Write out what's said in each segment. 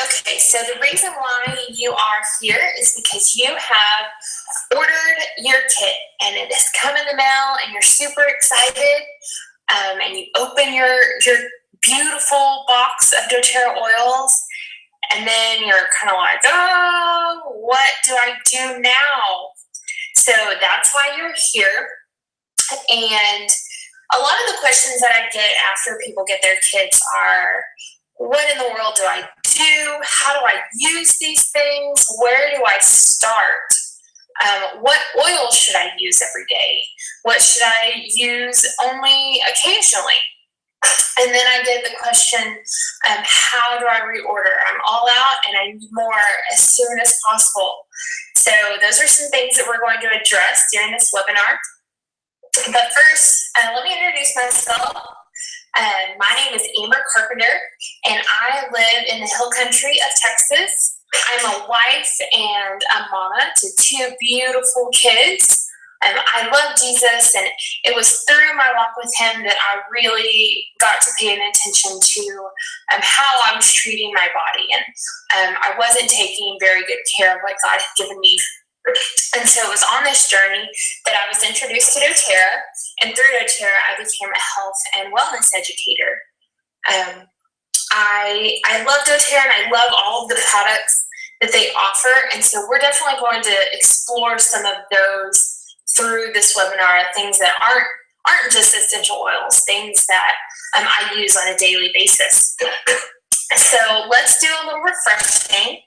Okay, so the reason why you are here is because you have ordered your kit and it has come in the mail and you're super excited, and you open your beautiful box of doTERRA oils, and then you're kind of like, oh, what do I do now? So that's why you're here. And a lot of the questions that I get after people get their kits are, what in the world do I do? How do I use these things? Where do I start? What oil should I use every day? What should I use only occasionally? And then I get the question, how do I reorder? I'm all out and I need more as soon as possible. So those are some things that we're going to address during this webinar. But first, let me introduce myself. My name is Amber Carpenter, and I live in the hill country of Texas. I'm a wife and a mama to two beautiful kids. I love Jesus, and it was through my walk with him that I really got to pay attention to how I was treating my body. And I wasn't taking very good care of what God had given me. And so it was on this journey that I was introduced to doTERRA, and through doTERRA, I became a health and wellness educator. I love doTERRA, and I love all of the products that they offer, and so we're definitely going to explore some of those through this webinar, things that aren't just essential oils, things that I use on a daily basis. So let's do a little refreshing.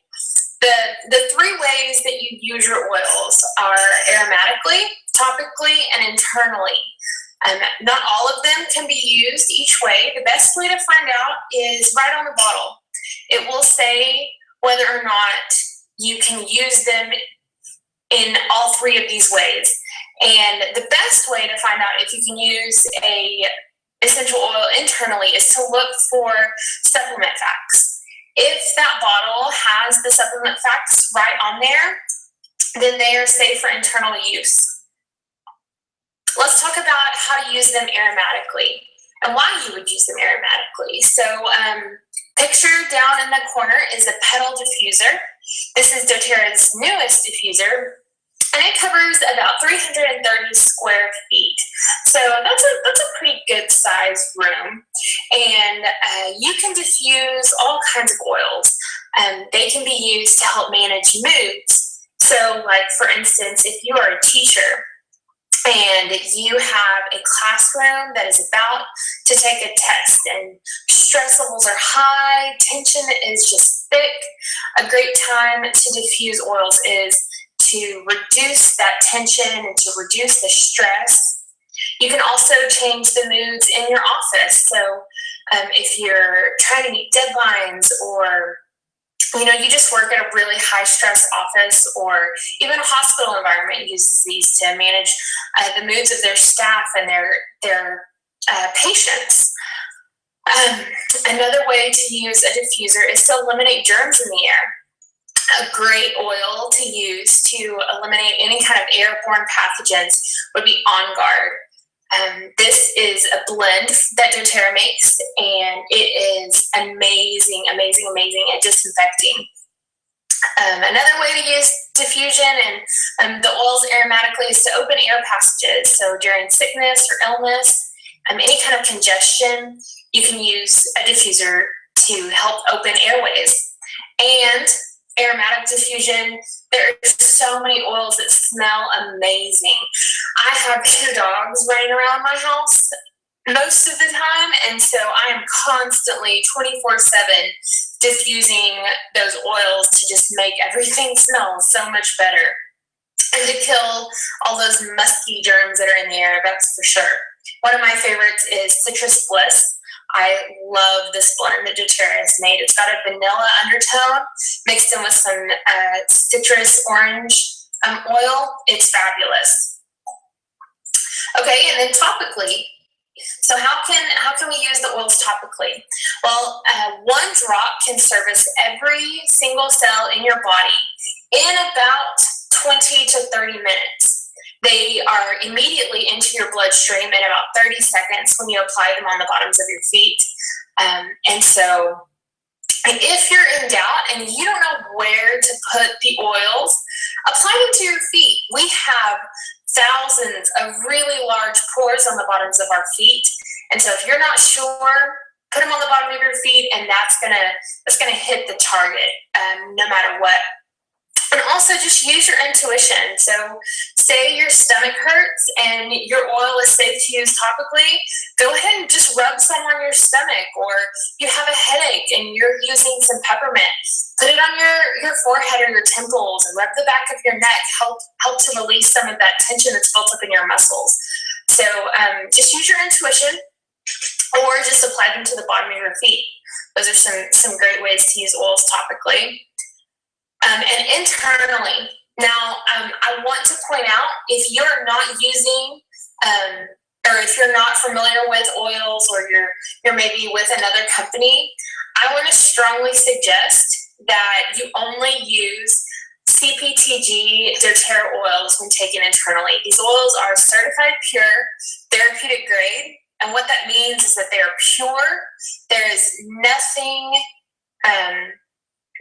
The three ways that you use your oils are aromatically, topically, and internally. Not all of them can be used each way. The best way to find out is right on the bottle. It will say whether or not you can use them in all three of these ways. And the best way to find out if you can use a essential oil internally is to look for supplement facts. If that bottle has the supplement facts right on there, then they are safe for internal use. Let's talk about how to use them aromatically and why you would use them aromatically. So picture down in the corner is a petal diffuser. This is doTERRA's newest diffuser, and it covers about 330 square feet. So that's a pretty good sized room. And you can diffuse all kinds of oils. They can be used to help manage moods. So like, for instance, if you are a teacher and you have a classroom that is about to take a test and stress levels are high, tension is just thick, a great time to diffuse oils is to reduce that tension and to reduce the stress. You can also change the moods in your office. So if you're trying to meet deadlines, or you just work at a really high stress office, or even a hospital environment uses these to manage the moods of their staff and their patients. Another way to use a diffuser is to eliminate germs in the air. A great oil to use to eliminate any kind of airborne pathogens would be On Guard. This is a blend that doTERRA makes, and it is amazing, amazing, amazing at disinfecting. Another way to use diffusion and the oils aromatically is to open air passages. So during sickness or illness, any kind of congestion, you can use a diffuser to help open airways. And aromatic diffusion, there are so many oils that smell amazing. I have two dogs running around my house most of the time, and so I am constantly 24/7 diffusing those oils to just make everything smell so much better and to kill all those musky germs that are in the air, that's for sure. One of my favorites is Citrus Bliss. I love this blend that doTERRA has made. It's got a vanilla undertone mixed in with some citrus orange oil. It's fabulous. Okay, and then topically. So how can we use the oils topically? Well, one drop can service every single cell in your body in about 20 to 30 minutes. They are immediately into your bloodstream in about 30 seconds when you apply them on the bottoms of your feet. And so If you're in doubt and you don't know where to put the oils, apply them to your feet. We have thousands of really large pores on the bottoms of our feet. And so if you're not sure, put them on the bottom of your feet, and that's gonna hit the target no matter what. And also just use your intuition. So say your stomach hurts and your oil is safe to use topically, go ahead and just rub some on your stomach. Or you have a headache and you're using some peppermint, put it on your forehead or your temples and rub the back of your neck, help to release some of that tension that's built up in your muscles. So just use your intuition, or just apply them to the bottom of your feet. Those are some great ways to use oils topically. And internally, now I want to point out, if you're not using or if you're not familiar with oils, or you're maybe with another company, I want to strongly suggest that you only use CPTG doTERRA oils when taken internally. These oils are certified pure, therapeutic grade, and what that means is that they are pure. There is nothing,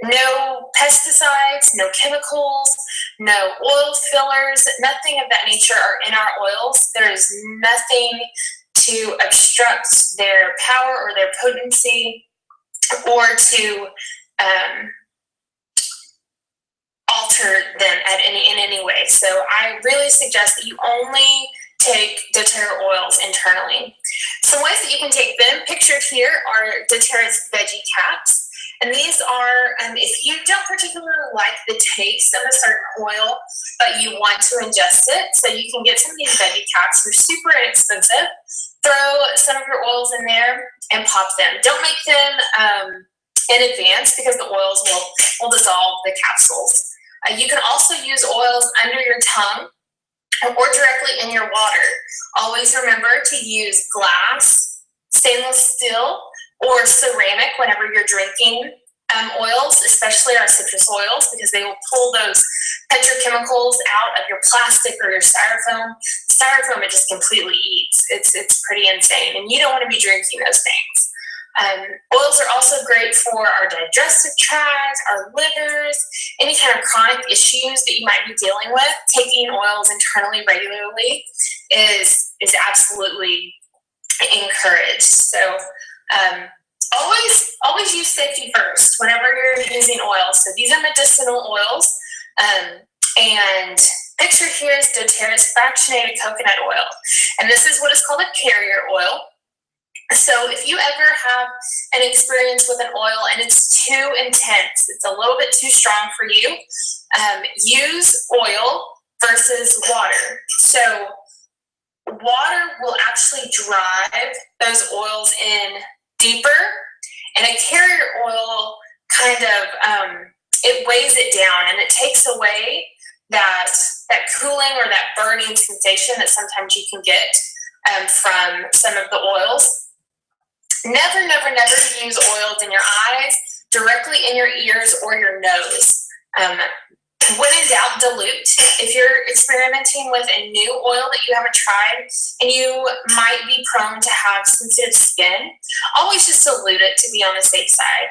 no pesticides, no chemicals, no oil fillers, nothing of that nature are in our oils. There is nothing to obstruct their power or their potency, or to alter them in any way. So I really suggest that you only take doTERRA oils internally. Some ways that you can take them, pictured here, are doTERRA's veggie caps. And these are, if you don't particularly like the taste of a certain oil, but you want to ingest it, so you can get some of these veggie caps. They're super inexpensive. Throw some of your oils in there and pop them. Don't make them in advance, because the oils will dissolve the capsules. You can also use oils under your tongue or directly in your water. Always remember to use glass, stainless steel, or ceramic whenever you're drinking oils, especially our citrus oils, because they will pull those petrochemicals out of your plastic or your styrofoam. Styrofoam, it just completely eats. It's pretty insane, and you don't want to be drinking those things. Oils are also great for our digestive tract, our livers, any kind of chronic issues that you might be dealing with. Taking oils internally regularly is absolutely encouraged. So always use safety first whenever you're using oils. So these are medicinal oils, and pictured here is doTERRA's fractionated coconut oil, and this is what is called a carrier oil. So if you ever have an experience with an oil and it's too intense, it's a little bit too strong for you, use oil versus water. So water will actually drive those oils in deeper, and a carrier oil kind of, it weighs it down, and it takes away that cooling or that burning sensation that sometimes you can get from some of the oils. Never use oils in your eyes, directly in your ears or your nose. When in doubt, dilute. If you're experimenting with a new oil that you haven't tried and you might be prone to have sensitive skin, always just dilute it to be on the safe side.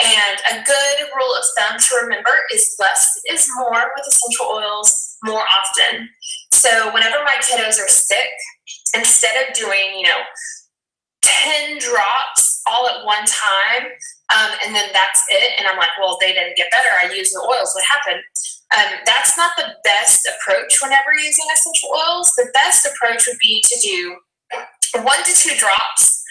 And a good rule of thumb to remember is less is more with essential oils more often. So whenever my kiddos are sick, instead of doing, 10 drops all at one time, and then that's it, and I'm like, well, they didn't get better, I used the oils, what happened? That's not the best approach whenever using essential oils. The best approach would be to do 1 to 2 drops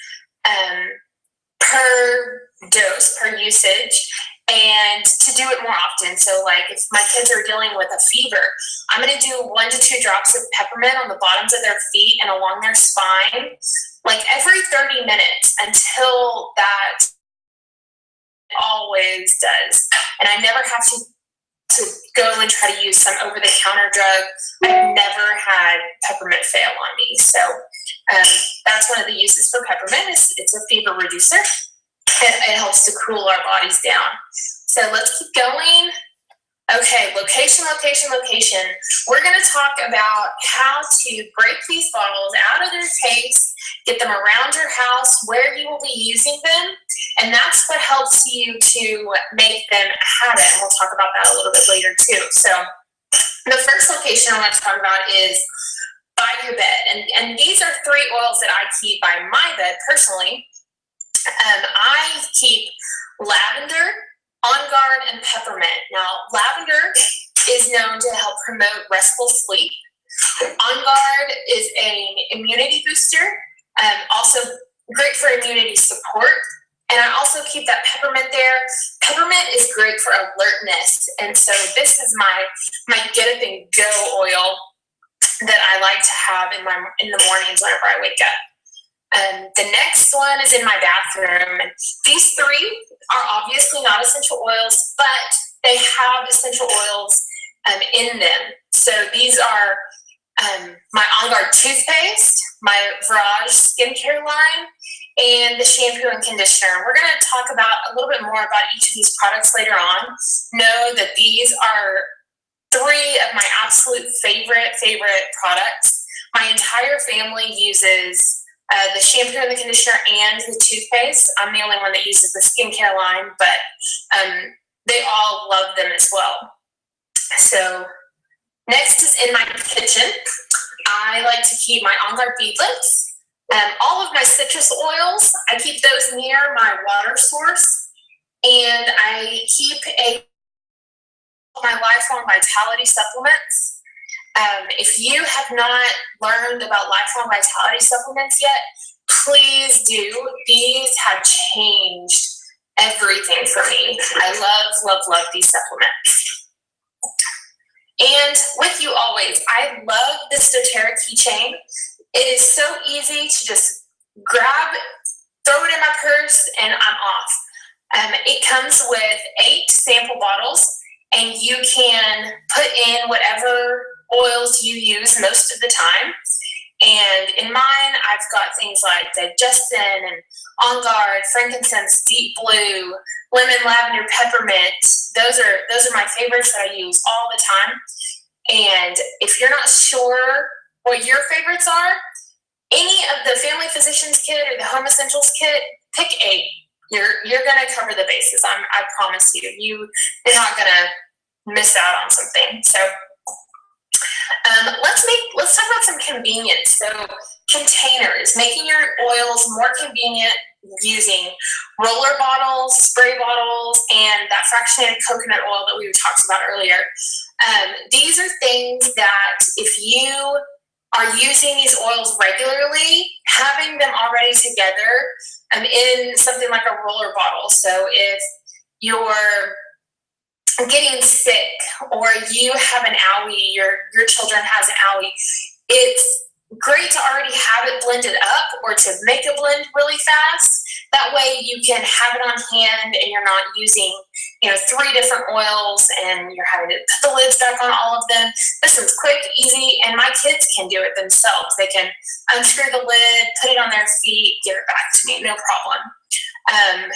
per dose, per usage, and to do it more often. So like if my kids are dealing with a fever, I'm going to do 1 to 2 drops of peppermint on the bottoms of their feet and along their spine, like every 30 minutes until that always does. And I never have to go and try to use some over-the-counter drug. I've never had peppermint fail on me. So that's one of the uses for peppermint. It's a fever reducer. It helps to cool our bodies down. So let's keep going. Okay, location. We're going to talk about how to break these bottles out of their case, get them around your house where you will be using them, And that's what helps you to make them a habit. And we'll talk about that a little bit later too. So the first location I want to talk about is by your bed. And these are 3 oils that I keep by my bed personally. I keep lavender, On Guard, and peppermint. Now, lavender is known to help promote restful sleep. On Guard is an immunity booster, also great for immunity support. And I also keep that peppermint there. Peppermint is great for alertness. And so this is my get up and go oil that I like to have in the mornings whenever I wake up. The next one is in my bathroom. And these 3 are obviously not essential oils, but they have essential oils in them. So these are my On Guard toothpaste, my Virage skincare line, and the shampoo and conditioner. We're going to talk about a little bit more about each of these products later on. Know that these are 3 of my absolute favorite products. My entire family uses the shampoo and the conditioner and the toothpaste. I'm the only one that uses the skincare line, but they all love them as well. So next is in my kitchen. I like to keep my On Guard beadlets. All of my citrus oils, I keep those near my water source. And I keep my Lifelong Vitality supplements. If you have not learned about Lifelong Vitality supplements yet, please do. These have changed everything for me. I love these supplements. And with you always, I love this doTERRA keychain. It is so easy to just grab, throw it in my purse, and I'm off. It comes with 8 sample bottles, and you can put in whatever oils you use most of the time. And in mine, I've got things like Digestin and On Guard, frankincense, deep blue, lemon, lavender, peppermint. Those are my favorites that I use all the time. And if you're not sure what your favorites are, any of the Family Physicians kit or the Home Essentials kit, pick 8. You're gonna cover the bases. I promise you. You're not gonna miss out on something. So let's talk about some convenience. So containers, making your oils more convenient using roller bottles, spray bottles, and that fractionated coconut oil that we talked about earlier. These are things that if you are using these oils regularly, having them already together in something like a roller bottle. So if you're getting sick or you have an owie, your children has an owie, it's great to already have it blended up or to make a blend really fast. That way you can have it on hand and you're not using 3 different oils and you're having to put the lids back on all of them. This one's quick, easy, and my kids can do it themselves. They can unscrew the lid, put it on their feet, give it back to me, no problem.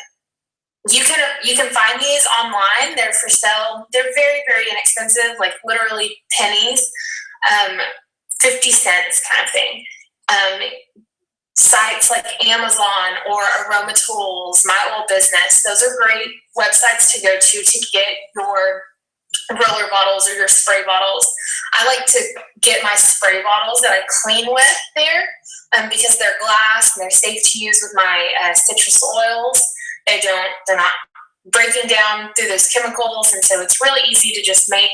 You can find these online. They're for sale. They're very, very inexpensive, like literally pennies, 50 cents kind of thing. Sites like Amazon or Aroma Tools, My Oil Business, those are great websites to go to get your roller bottles or your spray bottles. I like to get my spray bottles that I clean with there because they're glass and they're safe to use with my citrus oils. They're not breaking down through those chemicals, and so it's really easy to just make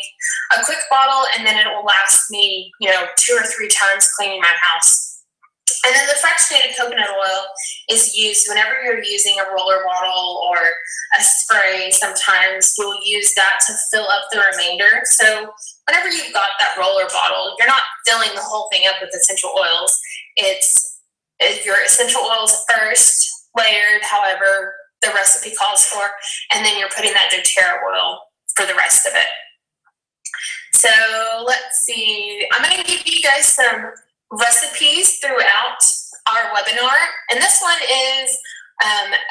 a quick bottle, and then it will last me 2 or 3 times cleaning my house. And then the fractionated coconut oil is used whenever you're using a roller bottle or a spray. Sometimes you'll use that to fill up the remainder. So whenever you've got that roller bottle, you're not filling the whole thing up with essential oils. It's your essential oils first, layered however the recipe calls for, and then you're putting that doTERRA oil for the rest of it. So let's see. I'm going to give you guys some recipes throughout our webinar, and this one is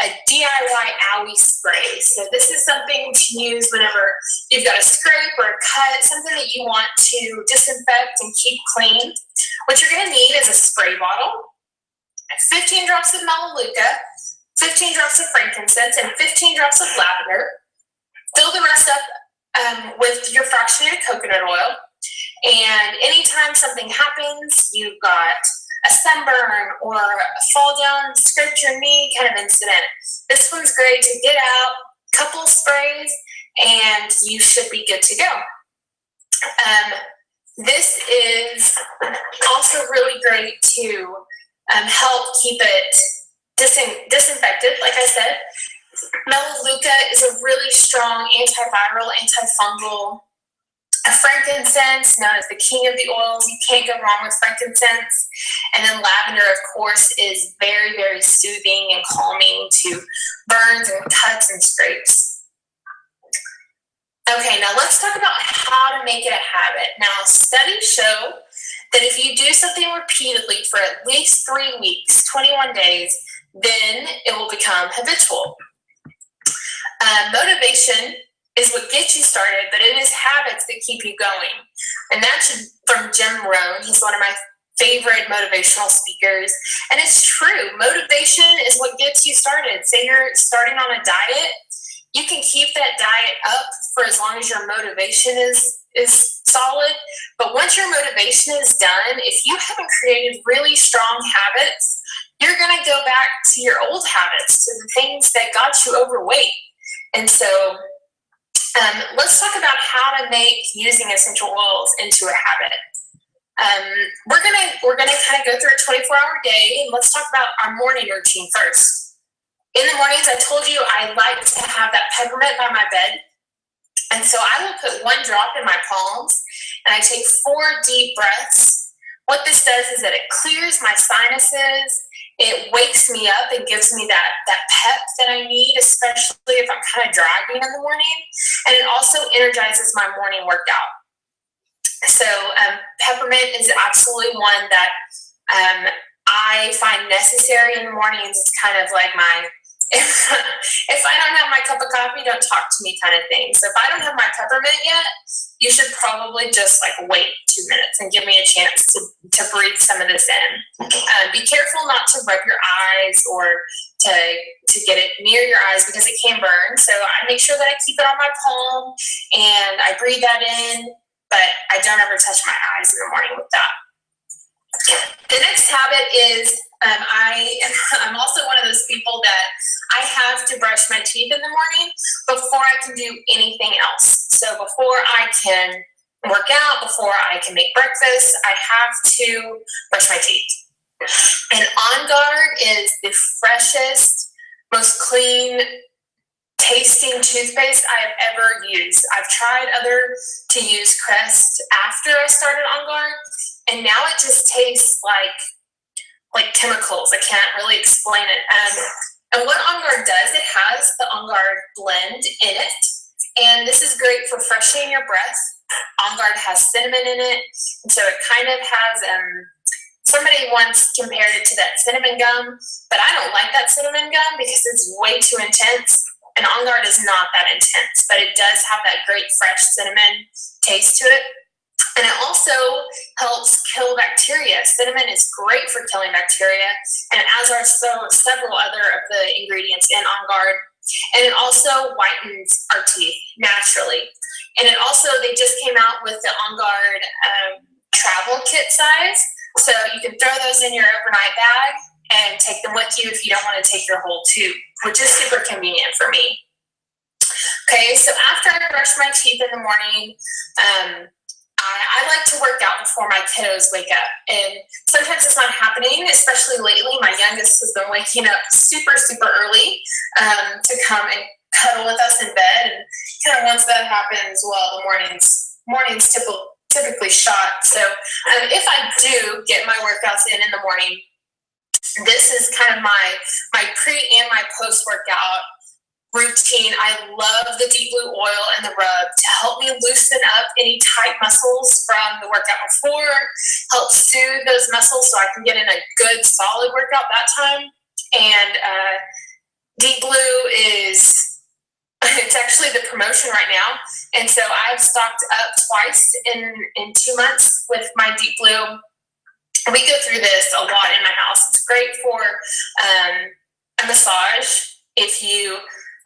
a DIY owie spray. So this is something to use whenever you've got a scrape or a cut, something that you want to disinfect and keep clean. What you're going to need is a spray bottle, 15 drops of Melaleuca, 15 drops of frankincense, and 15 drops of lavender. Fill the rest up with your fractionated coconut oil. And anytime something happens, you've got a sunburn or a fall down, scrape your knee kind of incident, this one's great to get out, couple sprays, and you should be good to go. This is also really great to help keep it disinfected, like I said. Melaleuca is a really strong antiviral, antifungal. Frankincense, known as the king of the oils, you can't go wrong with frankincense. And then lavender, of course, is very, very soothing and calming to burns and cuts and scrapes. Okay, now let's talk about how to make it a habit. Now, studies show that if you do something repeatedly for at least 3 weeks, 21 days, then it will become habitual. Motivation is what gets you started, but it is habits that keep you going. And that's from Jim Rohn. He's one of my favorite motivational speakers. And it's true. Motivation is what gets you started. Say you're starting on a diet, you can keep that diet up for as long as your motivation is solid. But once your motivation is done, if you haven't created really strong habits, you're going to go back to your old habits, to the things that got you overweight. And so let's talk about how to make using essential oils into a habit. We're gonna kind of go through a 24-hour day, and let's talk about our morning routine first. In the mornings, I told you I like to have that peppermint by my bed, and so I will put 1 drop in my palms, and I take 4 deep breaths. What this does is that it clears my sinuses. It wakes me up and gives me that pep that I need, especially if I'm kind of dragging in the morning. And it also energizes my morning workout. So peppermint is absolutely one that I find necessary in the mornings. It's kind of like my, if I don't have my cup of coffee, don't talk to me kind of thing. So if I don't have my peppermint yet, you should probably just wait 2 minutes and give me a chance to breathe some of this in. Be careful not to rub your eyes or to get it near your eyes because it can burn. So I make sure that I keep it on my palm and I breathe that in, but I don't ever touch my eyes in the morning with that. The next habit is I'm also one of those people that I have to brush my teeth in the morning before I can do anything else. So before I can work out, before I can make breakfast, I have to brush my teeth. And On Guard is the freshest, most clean tasting toothpaste I have ever used. I've tried to use Crest after I started On Guard, and now it just tastes like chemicals. I can't really explain it. And what On Guard does, it has the On Guard blend in it, and this is great for freshening your breath. On Guard has cinnamon in it, and so it kind of has, somebody once compared it to that cinnamon gum, but I don't like that cinnamon gum because it's way too intense, and On Guard is not that intense, but it does have that great fresh cinnamon taste to it. And it also helps kill bacteria. Cinnamon is great for killing bacteria, and as are several other of the ingredients in On Guard. And it also whitens our teeth naturally. And it also, they just came out with the On Guard travel kit size. So you can throw those in your overnight bag and take them with you if you don't want to take your whole tube, which is super convenient for me. Okay, so after I brush my teeth in the morning, I like to work out before my kiddos wake up, and sometimes it's not happening, especially lately. My youngest has been waking up super, super early to come and cuddle with us in bed, and kind of once that happens, well, the morning's typically shot. So if I do get my workouts in the morning, this is kind of my pre and my post-workout routine. I love the Deep Blue oil and the rub to help me loosen up any tight muscles from the workout before, help soothe those muscles so I can get in a good solid workout that time. And Deep Blue it's actually the promotion right now, and so I've stocked up twice in 2 months with my Deep Blue. We go through this a lot in my house. It's great for a massage. If you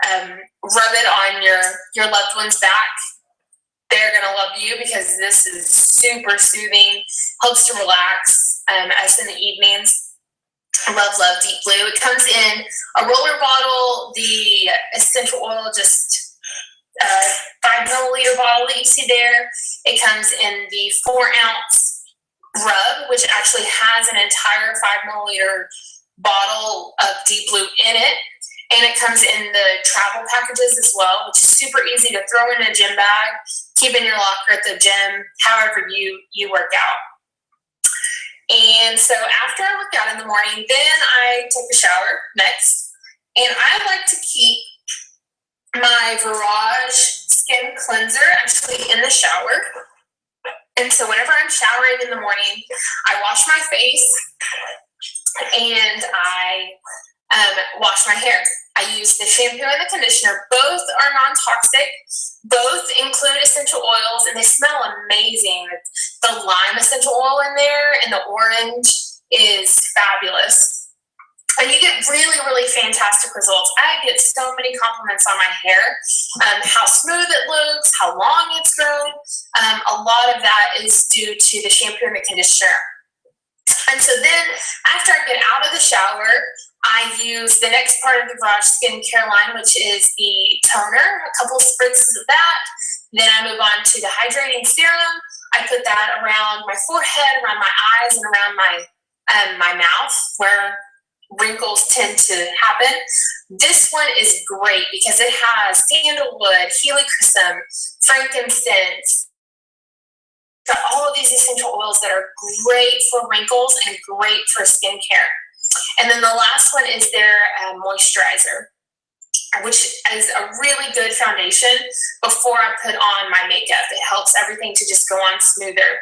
rub it on your loved one's back, they're going to love you because this is super soothing, helps to relax us in the evenings. Love Deep Blue. It comes in a roller bottle, the essential oil, just 5 milliliter bottle that you see there. It comes in the 4-ounce rub, which actually has an entire 5 milliliter bottle of Deep Blue in it. And it comes in the travel packages as well, which is super easy to throw in a gym bag, keep in your locker at the gym, however you work out. And so after I work out in the morning, then I take a shower next. And I like to keep my Virage Skin Cleanser actually in the shower. And so whenever I'm showering in the morning, I wash my face and I wash my hair. I use the shampoo and the conditioner. Both are non-toxic. Both include essential oils, and they smell amazing. The lime essential oil in there and the orange is fabulous. And you get really, really fantastic results. I get so many compliments on my hair, how smooth it looks, how long it's grown. A lot of that is due to the shampoo and the conditioner. And so then after I get out of the shower, I use the next part of the Virage skincare line, which is the toner, a couple spritzes of that. Then I move on to the hydrating serum. I put that around my forehead, around my eyes, and around my mouth where wrinkles tend to happen. This one is great because it has sandalwood, helichrysum, frankincense, all of these essential oils that are great for wrinkles and great for skincare. And then the last one is their moisturizer, which is a really good foundation before I put on my makeup. It helps everything to just go on smoother.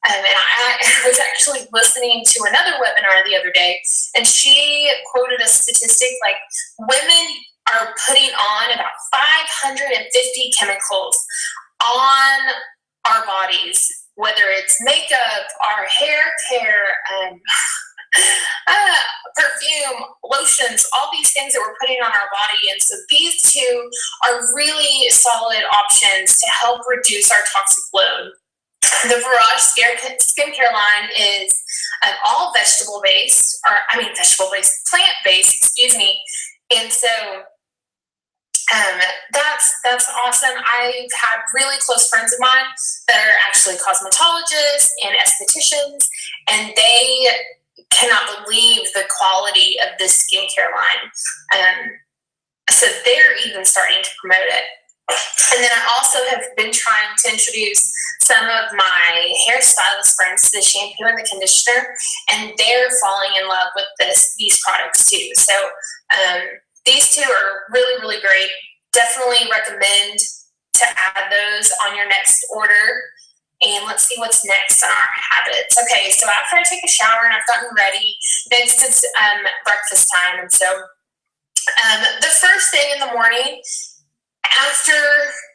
And I was actually listening to another webinar the other day, and she quoted a statistic like women are putting on about 550 chemicals on our bodies, whether it's makeup, our hair care, perfume, lotions, all these things that we're putting on our body. And so these two are really solid options to help reduce our toxic load. The Virage skincare line is all vegetable-based, plant-based, excuse me. And so that's awesome. I've had really close friends of mine that are actually cosmetologists and estheticians, and they cannot believe the quality of this skincare line. So they're even starting to promote it. And then I also have been trying to introduce some of my hairstylist friends to the shampoo and the conditioner, and they're falling in love with these products too. So these two are really, really great. Definitely recommend to add those on your next order. And let's see what's next on our habits. Okay, so after I take a shower and I've gotten ready, next it's breakfast time. And so the first thing in the morning, after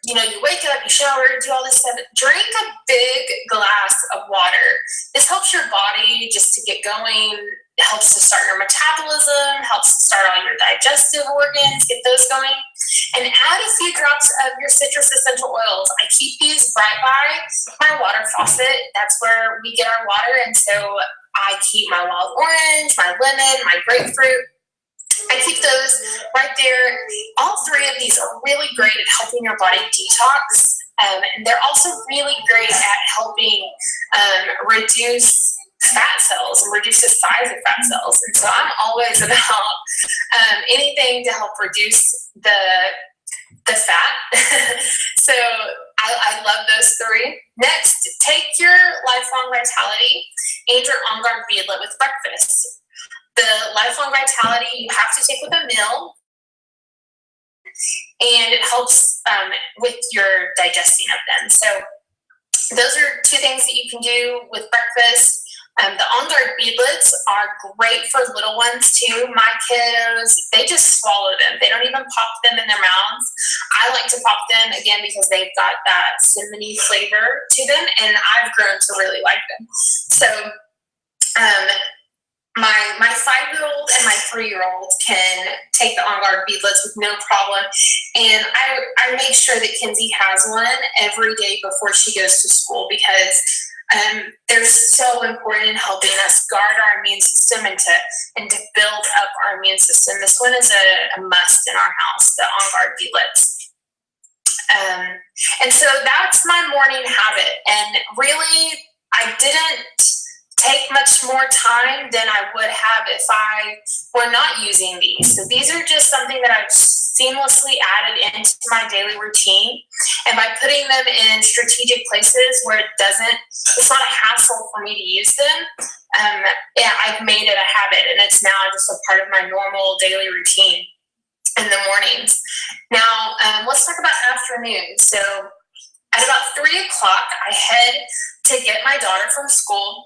you wake up, you shower, do all this stuff, drink a big glass of water. This helps your body just to get going. It helps to start your metabolism, helps to start all your digestive organs, get those going. And add a few drops of your citrus essential oils. I keep these right by my water faucet. That's where we get our water. And so I keep my wild orange, my lemon, my grapefruit. I keep those right there. All three of these are really great at helping your body detox. And they're also really great at helping reduce fat cells and reduce the size of fat cells. And so I'm always about anything to help reduce the fat. So I love those three. Next, take your Lifelong Vitality and your On Guard Beadlet with breakfast. The Lifelong Vitality you have to take with a meal, and it helps with your digesting of them. So those are two things that you can do with breakfast. The On Guard Beadlets are great for little ones too. My kiddos, they just swallow them. They don't even pop them in their mouths. I like to pop them again because they've got that cinnamony flavor to them, and I've grown to really like them. So my 5-year-old and my 3-year-old can take the On Guard beadlets with no problem, and I make sure that Kinsey has one every day before she goes to school, because they're so important in helping us guard our immune system and to build up our immune system. This one is a must in our house, the On Guard beadlets. And so that's my morning habit, and really I didn't take much more time than I would have if I were not using these. So these are just something that I've seamlessly added into my daily routine. And by putting them in strategic places where it's not a hassle for me to use them, I've made it a habit, and it's now just a part of my normal daily routine in the mornings. Now, let's talk about afternoon. So at about 3 o'clock, I head to get my daughter from school.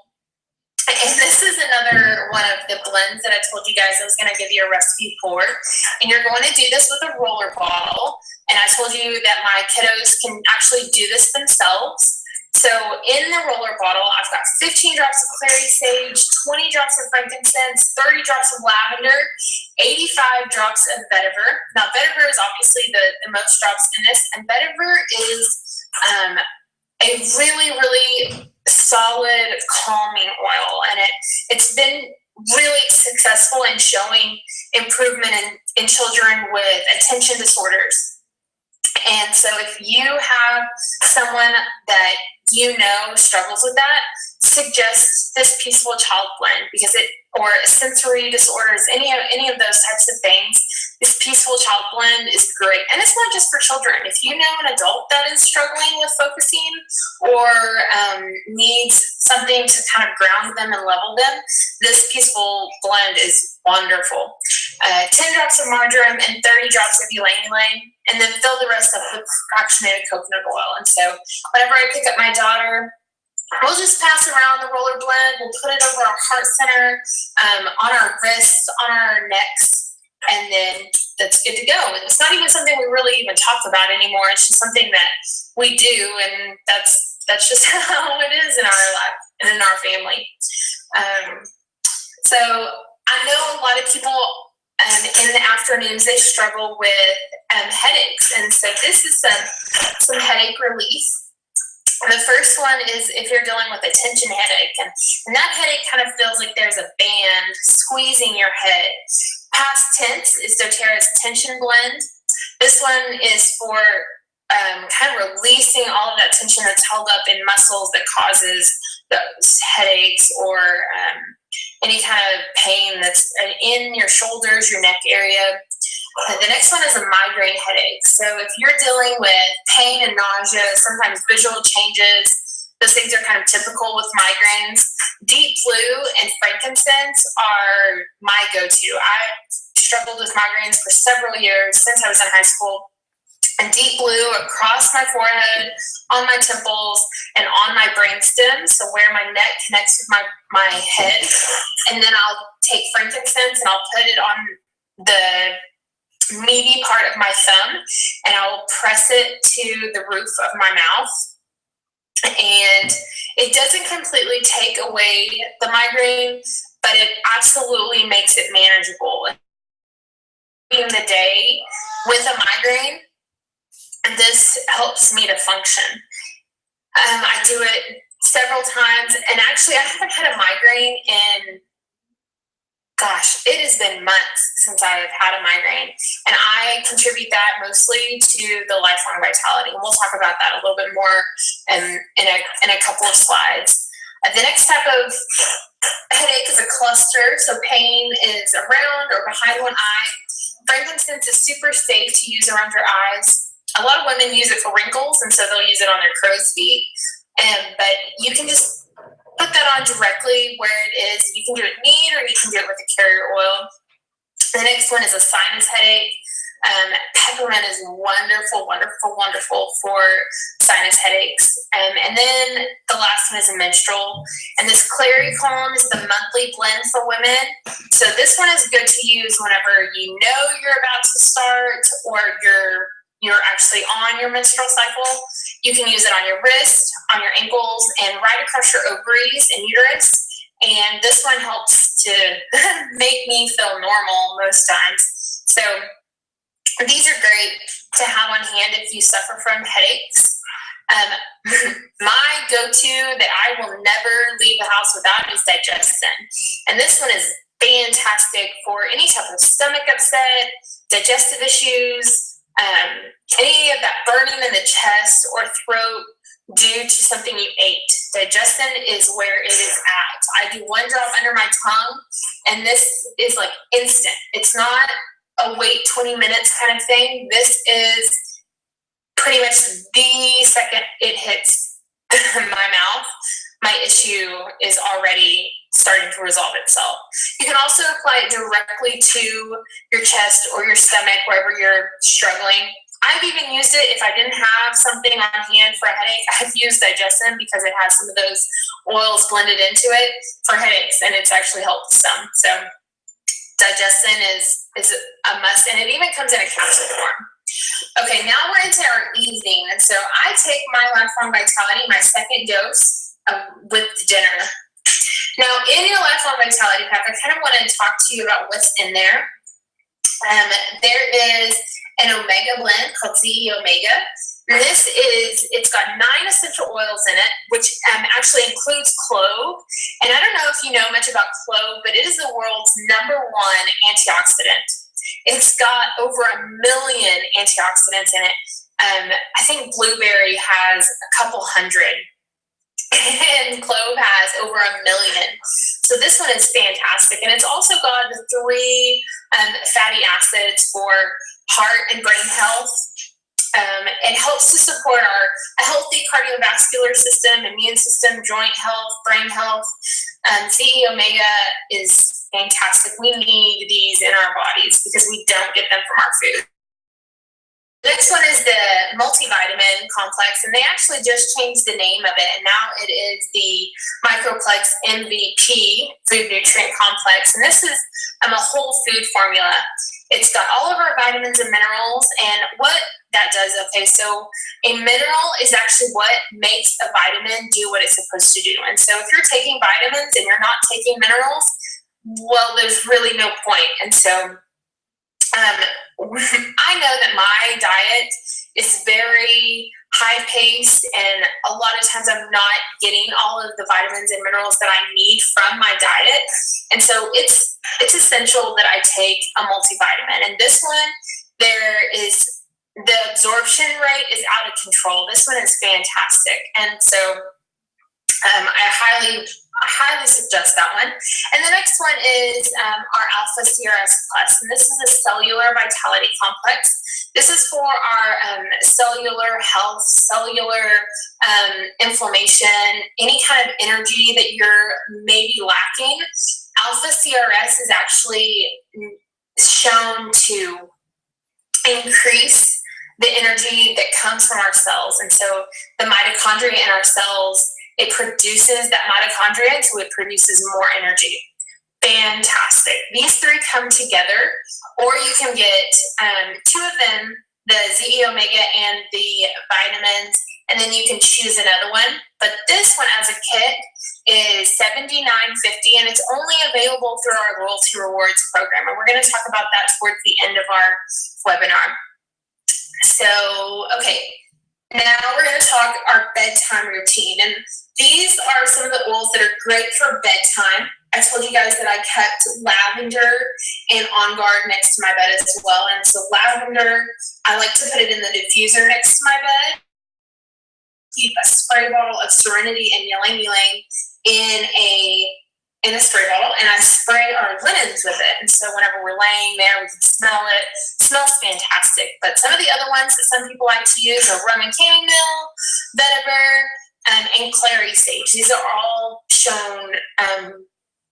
And this is another one of the blends that I told you guys I was going to give you a recipe for. And you're going to do this with a roller bottle. And I told you that my kiddos can actually do this themselves. So in the roller bottle, I've got 15 drops of clary sage, 20 drops of frankincense, 30 drops of lavender, 85 drops of vetiver. Now, vetiver is obviously the most drops in this. And vetiver is a really, really solid calming oil, and it's been really successful in showing improvement in children with attention disorders. And so if you have someone that you know struggles with that, suggest this Peaceful Child blend, because or sensory disorders, any of those types of things, this Peaceful Child blend is great. And it's not just for children. If you know an adult that is struggling with focusing or needs something to kind of ground them and level them, this Peaceful blend is wonderful. 10 drops of marjoram and 30 drops of ylang-ylang, and then fill the rest up with fractionated coconut oil. And so whenever I pick up my daughter, we'll just pass around the roller blend. We'll put it over our heart center, on our wrists, on our necks, and then that's good to go. And it's not even something we really even talk about anymore. It's just something that we do, and that's just how it is in our life and in our family. So I know a lot of people in the afternoons, they struggle with headaches, and so this is some headache relief. The first one is if you're dealing with a tension headache, and that headache kind of feels like there's a band squeezing your head. Past tense is doTERRA's tension blend. This one is for kind of releasing all of that tension that's held up in muscles that causes those headaches or any kind of pain that's in your shoulders, your neck area. The next one is a migraine headache. So if you're dealing with pain and nausea, sometimes visual changes, those things are kind of typical with migraines. Deep Blue and frankincense are my go-to. I struggled with migraines for several years since I was in high school. And Deep Blue across my forehead, on my temples, and on my brainstem, so where my neck connects with my head. And then I'll take frankincense and I'll put it on the meaty part of my thumb, and I will press it to the roof of my mouth. And it doesn't completely take away the migraine, but it absolutely makes it manageable. In the day with a migraine, this helps me to function. I do it several times, and actually I haven't had a migraine in, it has been months since I've had a migraine, and I contribute that mostly to the Lifelong Vitality. And we'll talk about that a little bit more in a couple of slides. The next type of headache is a cluster, so pain is around or behind one eye. Frankincense is super safe to use around your eyes. A lot of women use it for wrinkles, and so they'll use it on their crow's feet. But you can just put that on directly where it is. You can do it neat, or you can do it with a carrier oil. The next one is a sinus headache. Peppermint is wonderful, wonderful, wonderful for sinus headaches. And then the last one is a menstrual. And this Clary Calm is the monthly blend for women. So this one is good to use whenever you know you're about to start, or you're actually on your menstrual cycle. You can use it on your wrist, on your ankles, and right across your ovaries and uterus. And this one helps to make me feel normal most times. So these are great to have on hand if you suffer from headaches. My go-to that I will never leave the house without is Digestin. And this one is fantastic for any type of stomach upset, digestive issues, any of that burning in the chest or throat due to something you ate. Digestin is where it is at. I do 1 drop under my tongue, and this is like instant. It's not a wait 20 minutes kind of thing. This is pretty much the second it hits my mouth, my issue is already starting to resolve itself. You can also apply it directly to your chest or your stomach, wherever you're struggling. I've even used it if I didn't have something on hand for a headache. I've used Digestin because it has some of those oils blended into it for headaches, and it's actually helped some. So Digestin is a must, and it even comes in a capsule form. Okay, now we're into our evening, and so I take my Lifelong Vitality, my second dose, with dinner. Now, in your Lifelong Vitality pack, I kind of want to talk to you about what's in there. There is an omega blend called ZE Omega. And it's got 9 essential oils in it, which actually includes clove. And I don't know if you know much about clove, but it is the world's #1 antioxidant. It's got over 1 million antioxidants in it. I think blueberry has a couple hundred, and clove has over 1 million. So this one is fantastic. And it's also got the 3 fatty acids for heart and brain health. It helps to support a healthy cardiovascular system, immune system, joint health, brain health. ZE Omega is fantastic. We need these in our bodies because we don't get them from our food. The next one is the multivitamin complex, and they actually just changed the name of it, and now it is the Microplex MVP Food Nutrient Complex, and this is a whole food formula. It's got all of our vitamins and minerals, and what that does, okay, so a mineral is actually what makes a vitamin do what it's supposed to do. And so if you're taking vitamins and you're not taking minerals, well, there's really no point. And so I know that my diet is very high-paced, and a lot of times I'm not getting all of the vitamins and minerals that I need from my diet. And so it's essential that I take a multivitamin. And this one, the absorption rate is out of control. This one is fantastic. And so I highly suggest that one. And the next one is our Alpha CRS Plus, and this is a cellular vitality complex. This is for our cellular health, cellular inflammation, any kind of energy that you're maybe lacking. Alpha CRS is actually shown to increase the energy that comes from our cells. And so the mitochondria in our cells, it produces that mitochondria, so it produces more energy. Fantastic. These 3 come together, or you can get 2 of them, the ZE Omega and the vitamins, and then you can choose another one. But this one as a kit is $79.50, and it's only available through our Loyalty Rewards program. And we're going to talk about that towards the end of our webinar. So, okay, now we're going to talk our bedtime routine. And these are some of the oils that are great for bedtime. I told you guys that I kept lavender and On Guard next to my bed as well. And so lavender, I like to put it in the diffuser next to my bed. Keep a spray bottle of Serenity and Ylang Ylang in a spray bottle, and I spray our linens with it. And so whenever we're laying there, we can smell it. It smells fantastic. But some of the other ones that some people like to use are Roman chamomile, vetiver, and clary sage. These are all shown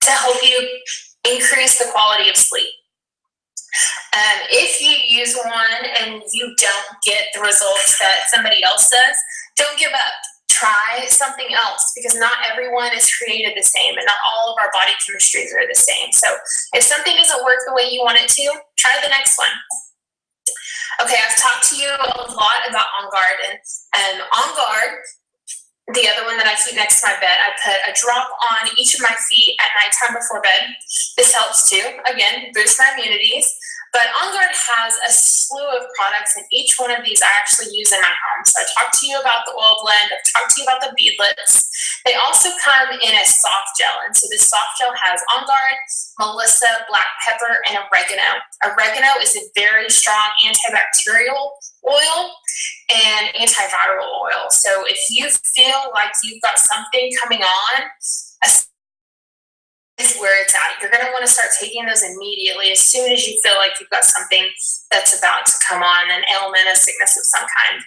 to help you increase the quality of sleep. If you use one and you don't get the results that somebody else does, don't give up. Try something else, because not everyone is created the same, and not all of our body chemistries are the same. So if something doesn't work the way you want it to, try the next one. Okay, I've talked to you a lot about On Guard, and On Guard the other one that I keep next to my bed, I put a drop on each of my feet at nighttime before bed. This helps too, again, boost my immunities. But On Guard has a slew of products, and each one of these I actually use in my home. So I talked to you about the oil blend, I've talked to you about the beadlets. They also come in a soft gel, and so this soft gel has On Guard, Melissa, black pepper, and oregano. Oregano is a very strong antibacterial oil and antiviral oil. So if you feel like you've got something coming on, is where it's at. You're going to want to start taking those immediately as soon as you feel like you've got something that's about to come on, an ailment, a sickness of some kind.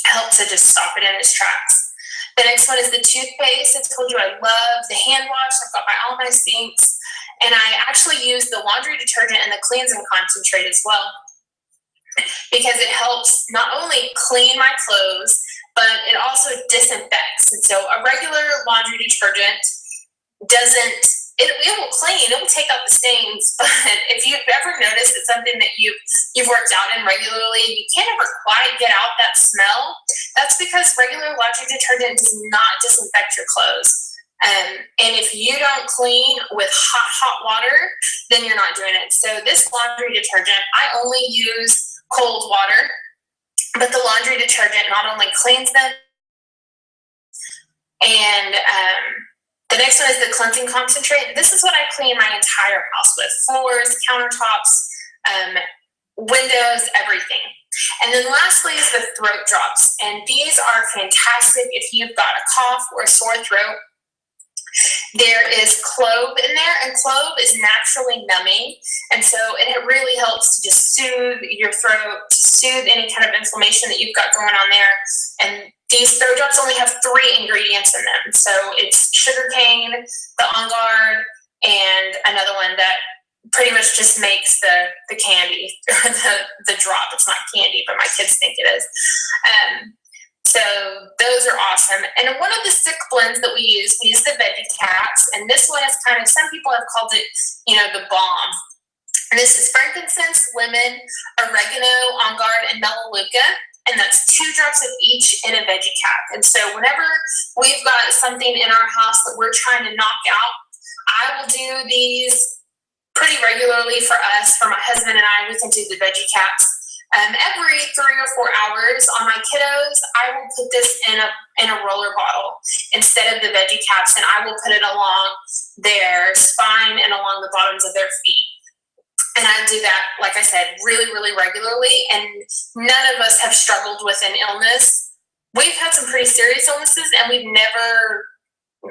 Help to just stop it in its tracks. The next one is the toothpaste. I told you I love the hand wash. I've got by all my sinks. And I actually use the laundry detergent and the cleansing concentrate as well, because it helps not only clean my clothes, but it also disinfects. And so a regular laundry detergent doesn't, it will clean, it will take out the stains, but if you've ever noticed it's something that you've worked out in regularly, you can't ever quite get out that smell, that's because regular laundry detergent does not disinfect your clothes. And if you don't clean with hot water, then you're not doing it. So this laundry detergent, I only use cold water, but the laundry detergent not only cleans them, and the next one is the cleansing concentrate. This is what I clean my entire house with: floors, countertops, windows, everything. And then lastly is the throat drops. And these are fantastic if you've got a cough or a sore throat. There is clove in there, and clove is naturally numbing. And so it really helps to just soothe your throat, to soothe any kind of inflammation that you've got going on there. And these throat drops only have 3 ingredients in them. So it's sugarcane, the On Guard, and another one that pretty much just makes the candy, the drop. It's not candy, but my kids think it is. So those are awesome. And one of the sick blends that we use the Veggie Caps. And this one is kind of, some people have called it, the bomb. And this is frankincense, lemon, oregano, On Guard, and melaleuca. And that's 2 drops of each in a Veggie Cap. And so whenever we've got something in our house that we're trying to knock out, I will do these pretty regularly for us. For my husband and I, we can do the Veggie Caps. Every 3 or 4 hours on my kiddos, I will put this in a roller bottle instead of the Veggie Caps, and I will put it along their spine and along the bottoms of their feet. And I do that, like I said, really, really regularly, and none of us have struggled with an illness. We've had some pretty serious illnesses, and we've never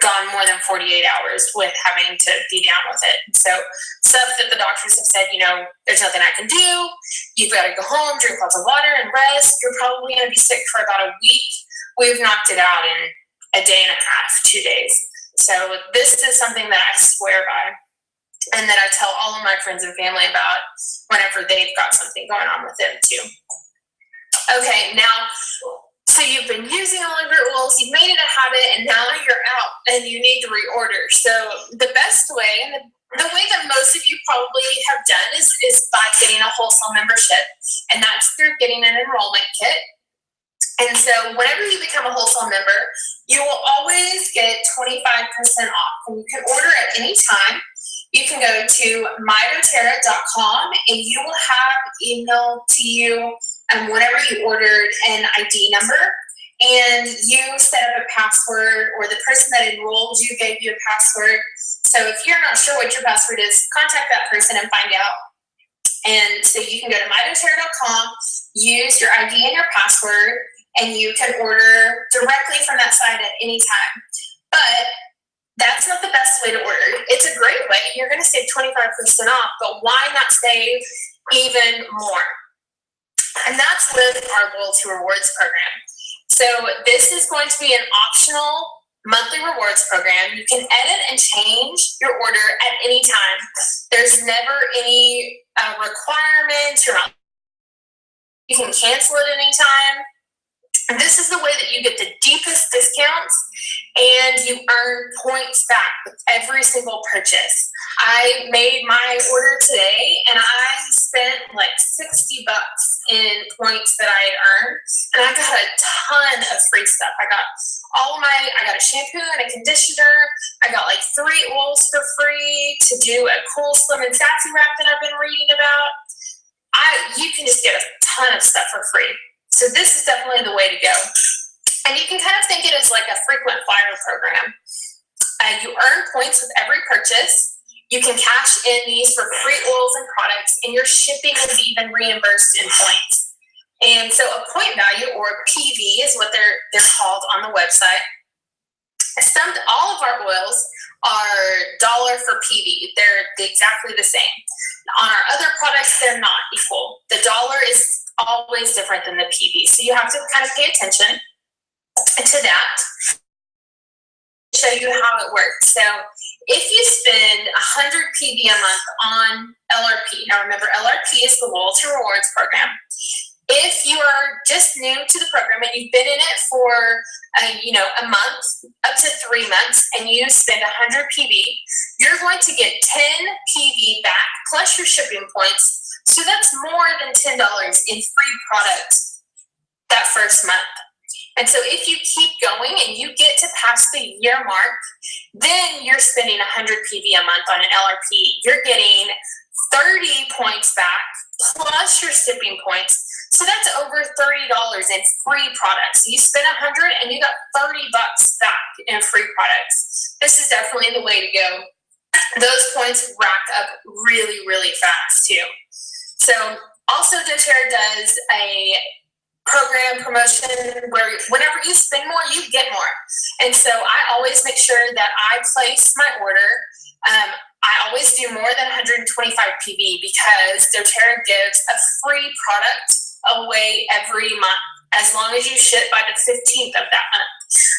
gone more than 48 hours with having to be down with it. So stuff that the doctors have said, there's nothing I can do. You've got to go home, drink lots of water, and rest. You're probably going to be sick for about a week. We've knocked it out in a day and a half, 2 days. So this is something that I swear by, and that I tell all of my friends and family about whenever they've got something going on with them too. Okay, now, so you've been using all of your oils, you've made it a habit, and now you're out and you need to reorder. So the best way, and the way that most of you probably have done is by getting a wholesale membership, and that's through getting an enrollment kit. And so whenever you become a wholesale member, you will always get 25% off, and you can order at any time. You can go to mydoterra.com, and you will have emailed to you whenever you ordered an ID number, and you set up a password, or the person that enrolled you gave you a password. So if you're not sure what your password is, contact that person and find out. And so you can go to mydoterra.com, use your ID and your password, and you can order directly from that site at any time. But that's not the best way to order. It's a great way. You're going to save 25% off, but why not save even more? And that's with our Loyalty Rewards program. So this is going to be an optional monthly rewards program. You can edit and change your order at any time. There's never any requirements. You can cancel it any time. And this is the way that you get the deepest discounts, and you earn points back with every single purchase. I made my order today, and I spent like $60 in points that I had earned, and I got a ton of free stuff. I got I got a shampoo and a conditioner. I got like 3 oils for free to do a cool, slim, and sassy wrap that I've been reading about. You can just get a ton of stuff for free. So this is definitely the way to go. And you can kind of think it as like a frequent flyer program. You earn points with every purchase. You can cash in these for free oils and products, and your shipping is even reimbursed in points. And so a point value, or PV, is what they're called on the website. All of our oils are $1 for PV. They're exactly the same. On our other products, they're not equal. The dollar is always different than the PV. So you have to kind of pay attention to that. Show you how it works. So if you spend 100 PV a month on LRP, now remember LRP is the Loyalty Rewards program. If you are just new to the program and you've been in it for a month up to 3 months and you spend 100 PV, you're going to get 10 PV back plus your shipping points. So that's more than $10 in free product that first month. And so if you keep going and you get to past the year mark, then you're spending 100 PV a month on an LRP. You're getting 30 points back plus your shipping points. So that's over $30 in free products. So you spent 100 and you got $30 back in free products. This is definitely the way to go. Those points rack up really, really fast too. So also doTERRA does a program promotion where whenever you spend more, you get more. And so I always make sure that I place my order. I always do more than 125 PV because doTERRA gives a free product away every month as long as you ship by the 15th of that month.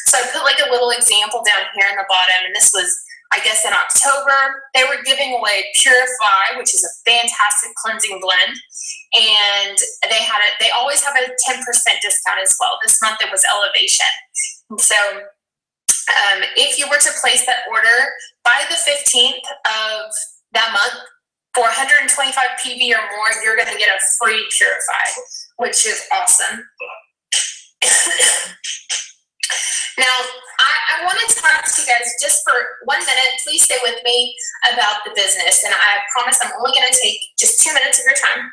So I put like a little example down here in the bottom, and this was, I guess, in October. They were giving away Purify, which is a fantastic cleansing blend, and they always have a 10% discount as well. This month it was Elevation. So if you were to place that order by the 15th of that month for 125 PV or more, you're going to get a free Purify, which is awesome. Now, I want to talk to you guys just for 1 minute. Please stay with me about the business. And I promise I'm only going to take just 2 minutes of your time.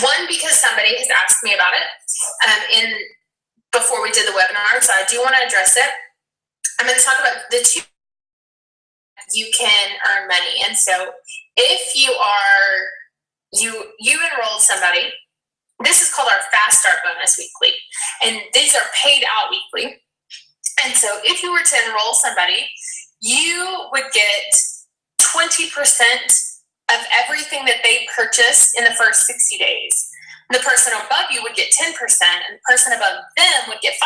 One, because somebody has asked me about it before we did the webinar, so I do want to address it. I'm going to talk about the 2 you can earn money. And so if you enrolled somebody, this is called our Fast Start Bonus Weekly, and these are paid out weekly. And so if you were to enroll somebody, you would get 20% of everything that they purchase in the first 60 days. The person above you would get 10%, and the person above them would get 5%.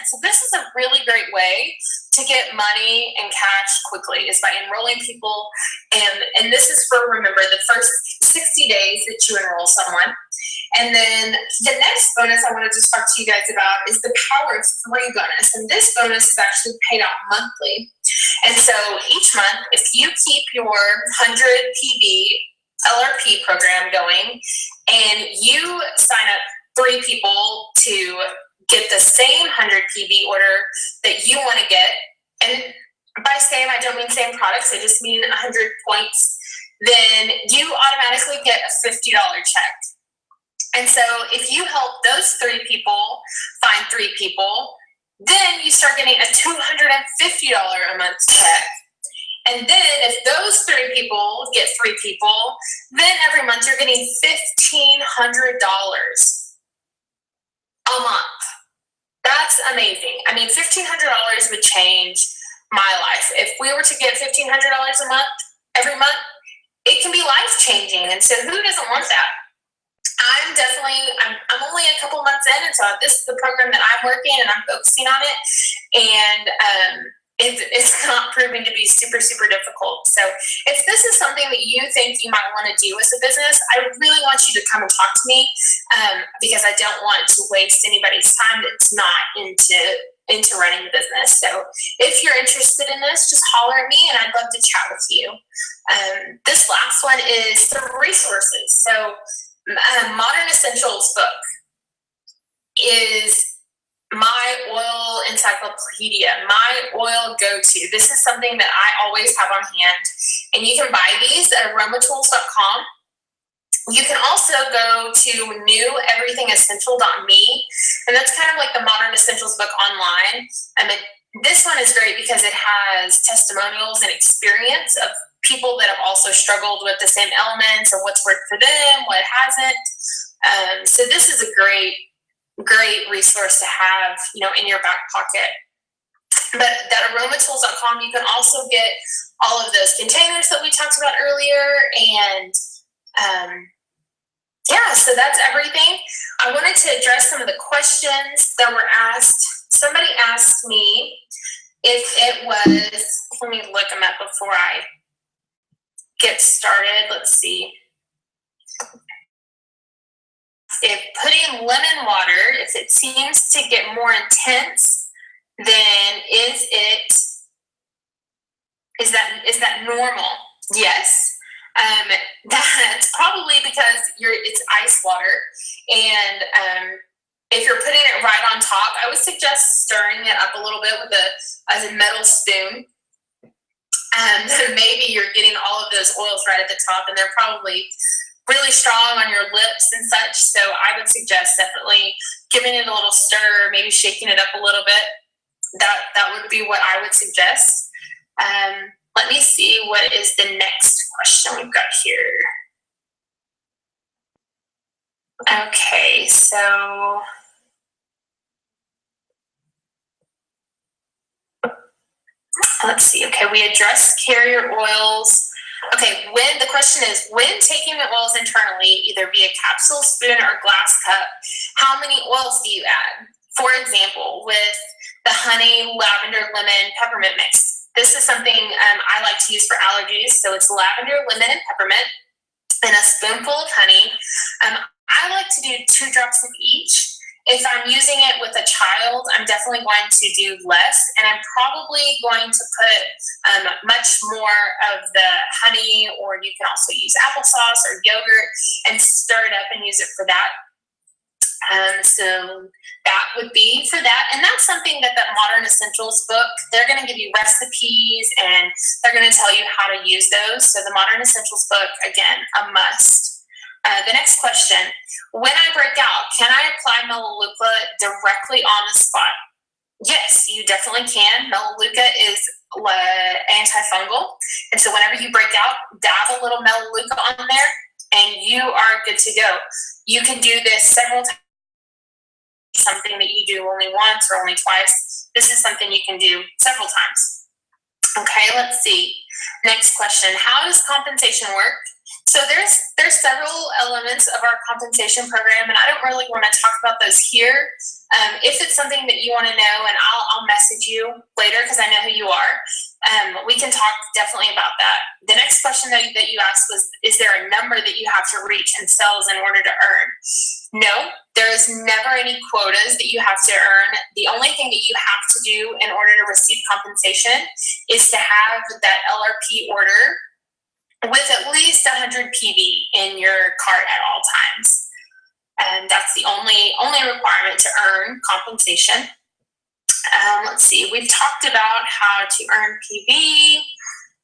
So this is a really great way to get money and cash quickly, is by enrolling people. And this is for, remember, the first 60 days that you enroll someone. And then the next bonus I wanted to talk to you guys about is the Power of 3 bonus. And this bonus is actually paid out monthly. And so each month, if you keep your 100 PV LRP program going and you sign up 3 people to get the same 100 PV order that you want to get, and by same, I don't mean same products, I just mean 100 points, then you automatically get a $50 check. And so if you help those 3 people find 3 people, then you start getting a $250 a month check. And then if those 3 people get 3 people, then every month you're getting $1,500 a month. That's amazing. I mean, $1,500 would change my life. If we were to get $1,500 a month, every month, it can be life-changing. And so who doesn't want that? I'm only a couple months in, and so this is the program that I'm working and I'm focusing on it. And it's not proving to be super, super difficult. So if this is something that you think you might want to do as a business, I really want you to come and talk to me because I don't want to waste anybody's time that's not into running the business. So if you're interested in this, just holler at me and I'd love to chat with you. This last one is the resources. So Modern Essentials book is my oil encyclopedia, my oil go-to. This is something that I always have on hand. And you can buy these at aromatools.com. You can also go to neweverythingessential.me, and that's kind of like the Modern Essentials book online. This one is great because it has testimonials and experience of people that have also struggled with the same elements, and what's worked for them, what hasn't. So this is a great resource to have, in your back pocket. But at aromatools.com, you can also get all of those containers that we talked about earlier. And so that's everything. I wanted to address some of the questions that were asked. Somebody asked me if it was, let me look them up before I get started. Let's see. If putting lemon water, if it seems to get more intense, then is that normal? Yes. That's probably because it's ice water, and if you're putting it right on top, I would suggest stirring it up a little bit with a metal spoon. Maybe you're getting all of those oils right at the top, and they're probably really strong on your lips and such. So I would suggest definitely giving it a little stir, maybe shaking it up a little bit. That would be what I would suggest. Let me see what is the next question we've got here. Okay, so let's see. Okay, we addressed carrier oils. Okay, the question is, when taking the oils internally, either via capsule, spoon, or glass cup, how many oils do you add? For example, with the honey, lavender, lemon, peppermint mix. This is something I like to use for allergies. So it's lavender, lemon, and peppermint, and a spoonful of honey. I like to do 2 drops of each. If I'm using it with a child, I'm definitely going to do less, and I'm probably going to put much more of the honey, or you can also use applesauce or yogurt and stir it up and use it for that. So that would be for that. And that's something that Modern Essentials book, they're going to give you recipes, and they're going to tell you how to use those. So the Modern Essentials book, again, a must. The next question, when I break out, can I apply Melaleuca directly on the spot? Yes, you definitely can. Melaleuca is antifungal. And so whenever you break out, dab a little Melaleuca on there, and you are good to go. You can do this several times. Something that you do only once or only twice. This is something you can do several times. Okay, let's see. Next question, how does compensation work? So there's several elements of our compensation program, and I don't really want to talk about those here. If it's something that you want to know, and I'll message you later because I know who you are, we can talk definitely about that. The next question that you asked was, is there a number that you have to reach in sales in order to earn? No, there is never any quotas that you have to earn. The only thing that you have to do in order to receive compensation is to have that LRP order with at least 100 PV in your cart at all times. And that's the only requirement to earn compensation. Let's see, we've talked about how to earn PV.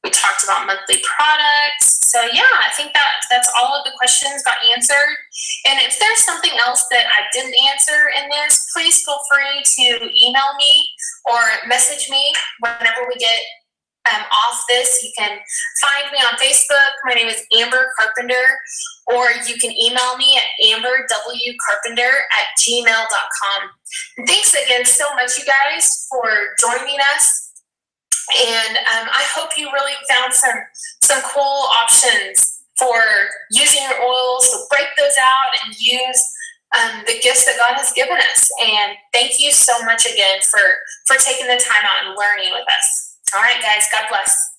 We talked about monthly products. So yeah, I think that's all of the questions got answered. And if there's something else that I didn't answer in this, please feel free to email me or message me whenever we get off this. You can find me on Facebook. My name is Amber Carpenter, or you can email me at amberwcarpenter@gmail.com. And thanks again so much, you guys, for joining us. And I hope you really found some cool options for using your oils. So break those out and use the gifts that God has given us. And thank you so much again for taking the time out and learning with us. All right, guys, God bless.